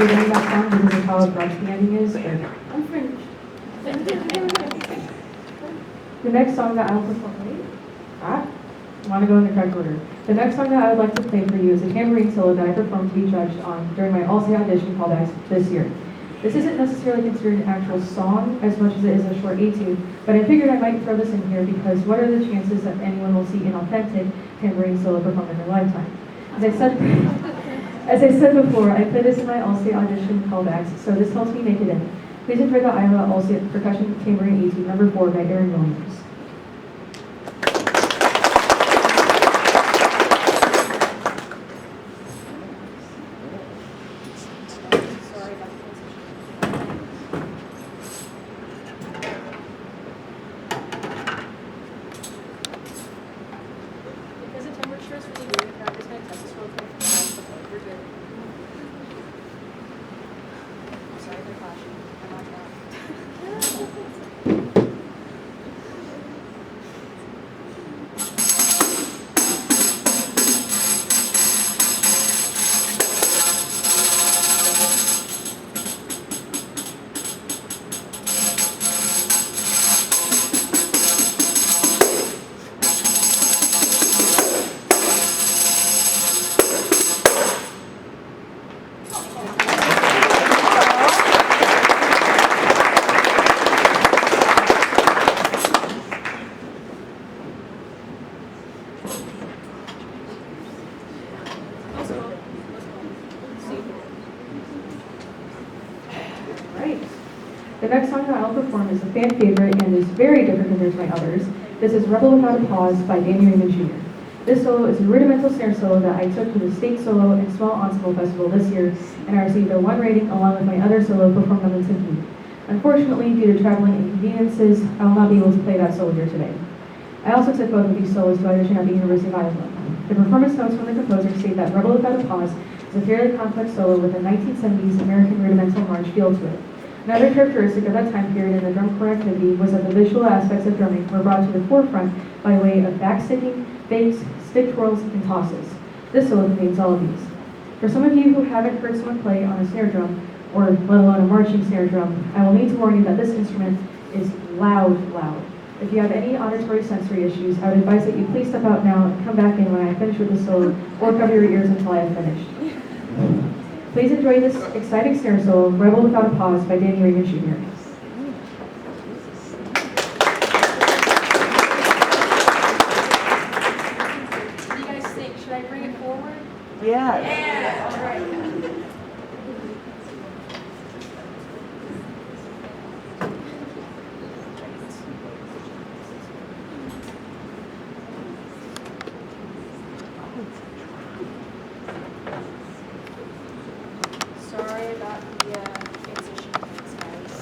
forgetting that song because of how abrupt the ending is, but I'm French. the next song that I'll perform, I want to go in the correct order. The next song that I would like to play for you is a tambourine solo that I performed to be judged on during my All-State audition callbacks this year. This isn't necessarily considered an actual song as much as it is a short etude, but I figured I might throw this in here because what are the chances that anyone will see an authentic tambourine solo performed in their lifetime? As I said before, I played this in my All-State audition callbacks, so this helps me make it in. Please enjoy the Iowa All-State Percussion Tambourine Etude number 4 by Aaron Williams. Because the temperature is really weird, I'm just going to test this real quick. We're good. Sorry for flashing. I'm not trying. Right. The next song that I'll perform is a fan favorite and is very different compared to my others. This is Rebel Without a Pause by Danny Raymond Jr. This solo is a rudimental snare solo that I took to the State Solo and Small Ensemble Festival this year, and I received a 1 rating along with my other solo performed on the symphony. Unfortunately, due to traveling inconveniences, I will not be able to play that solo here today. I also took both of these solos to audition at the University of Iowa. The performance notes from the composer state that Rebel Without a Pause is a fairly complex solo with a 1970s American rudimental march feel to it. Another characteristic of that time period in the drum corps activity was that the visual aspects of drumming were brought to the forefront by way of backsticking, fakes, stick twirls, and tosses. This solo contains all of these. For some of you who haven't heard someone play on a snare drum, or let alone a marching snare drum, I will need to warn you that this instrument is loud. If you have any auditory sensory issues, I would advise that you please step out now and come back in when I finish with the solo, or cover your ears until I have finished. Please enjoy this exciting snare solo, Rebel Without a Pause by Danny Raymond Jr. You guys think, should I bring it forward? Yes. Yeah. All right. Sorry about the transition, thanks guys.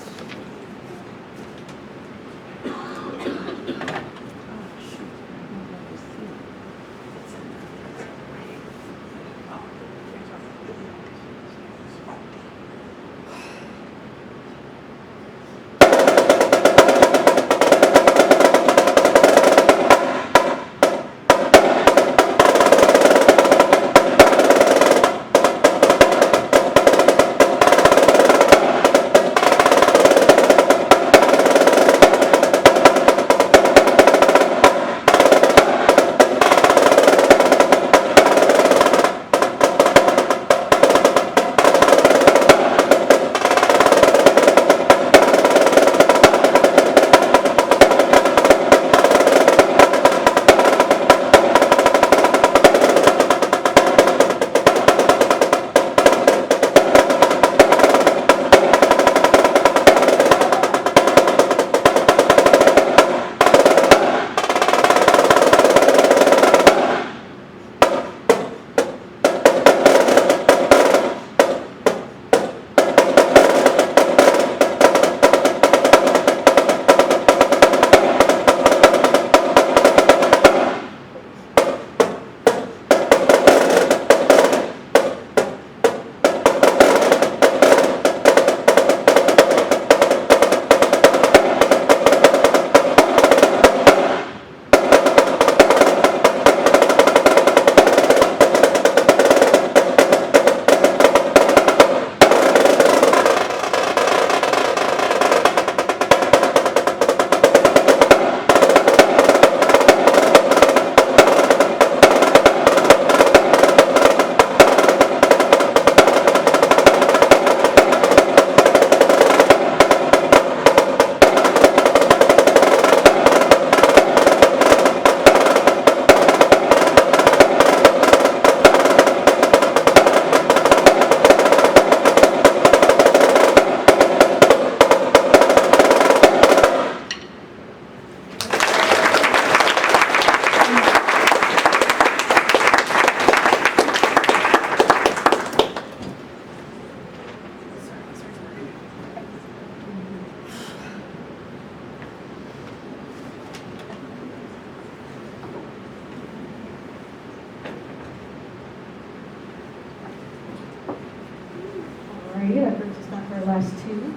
last two.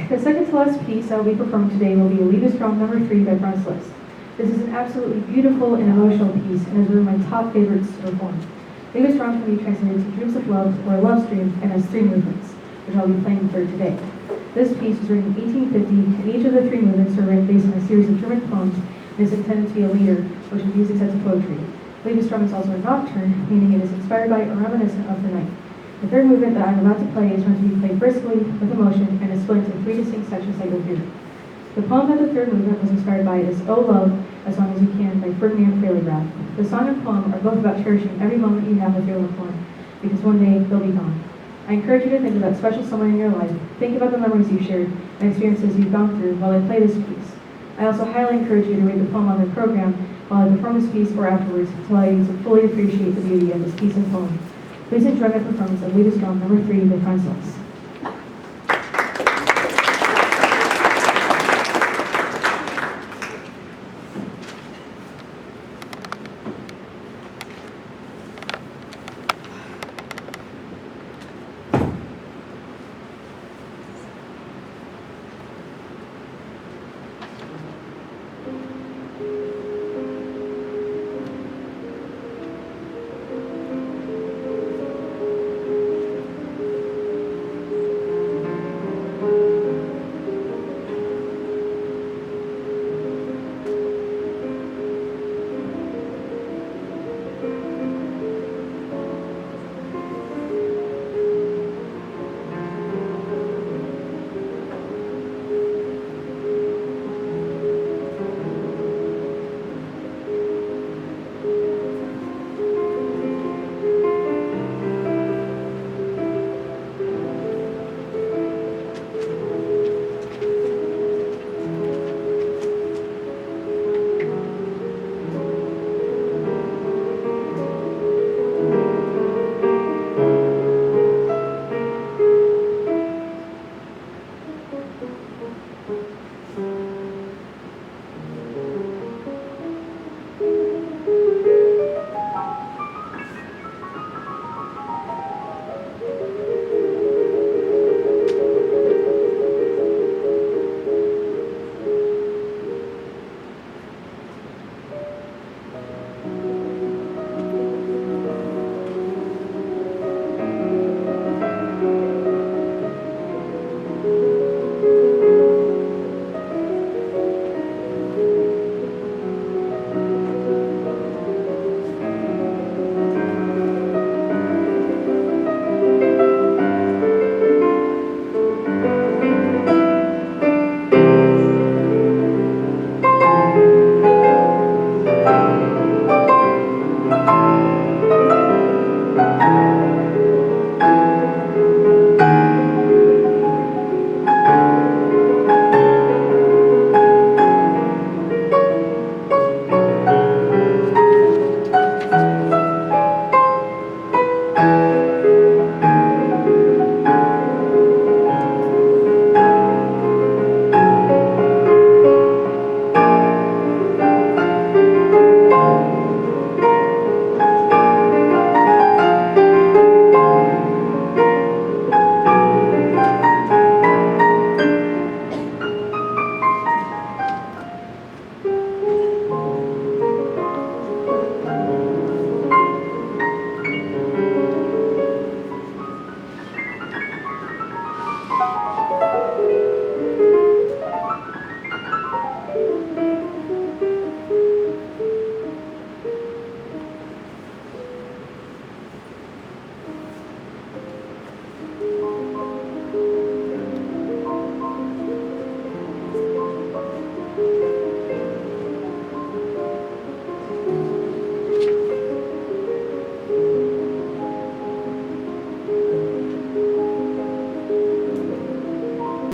The second to last piece I will be performing today will be Leave Is Strong number 3 by Franz Liszt. This is an absolutely beautiful and emotional piece and is one of my top favorites to perform. Leave Is Strong can be translated to Dreams of Love or Love Stream and has 3 movements, which I'll be playing for today. This piece was written in 1850, and each of the 3 movements are written based on a series of German poems and is intended to be a leader, which is music set to poetry. Leave Is Strong is also a nocturne, meaning it is inspired by or reminiscent of the night. The third movement that I'm about to play is going to be played briskly, with emotion, and is split into 3 distinct sections that you'll hear. The poem that the third movement was inspired by is "Oh Love, As Long As You Can" by Ferdinand Grad. The song and poem are both about cherishing every moment you have with your loved one, because one day they'll be gone. I encourage you to think of that special someone in your life, think about the memories you've shared, and experiences you've gone through while I play this piece. I also highly encourage you to read the poem on the program while I perform this piece or afterwards to allow you to fully appreciate the beauty of this piece and poem. Please enjoy my performance of Leave Is Strong number 3 by Franz Liszt.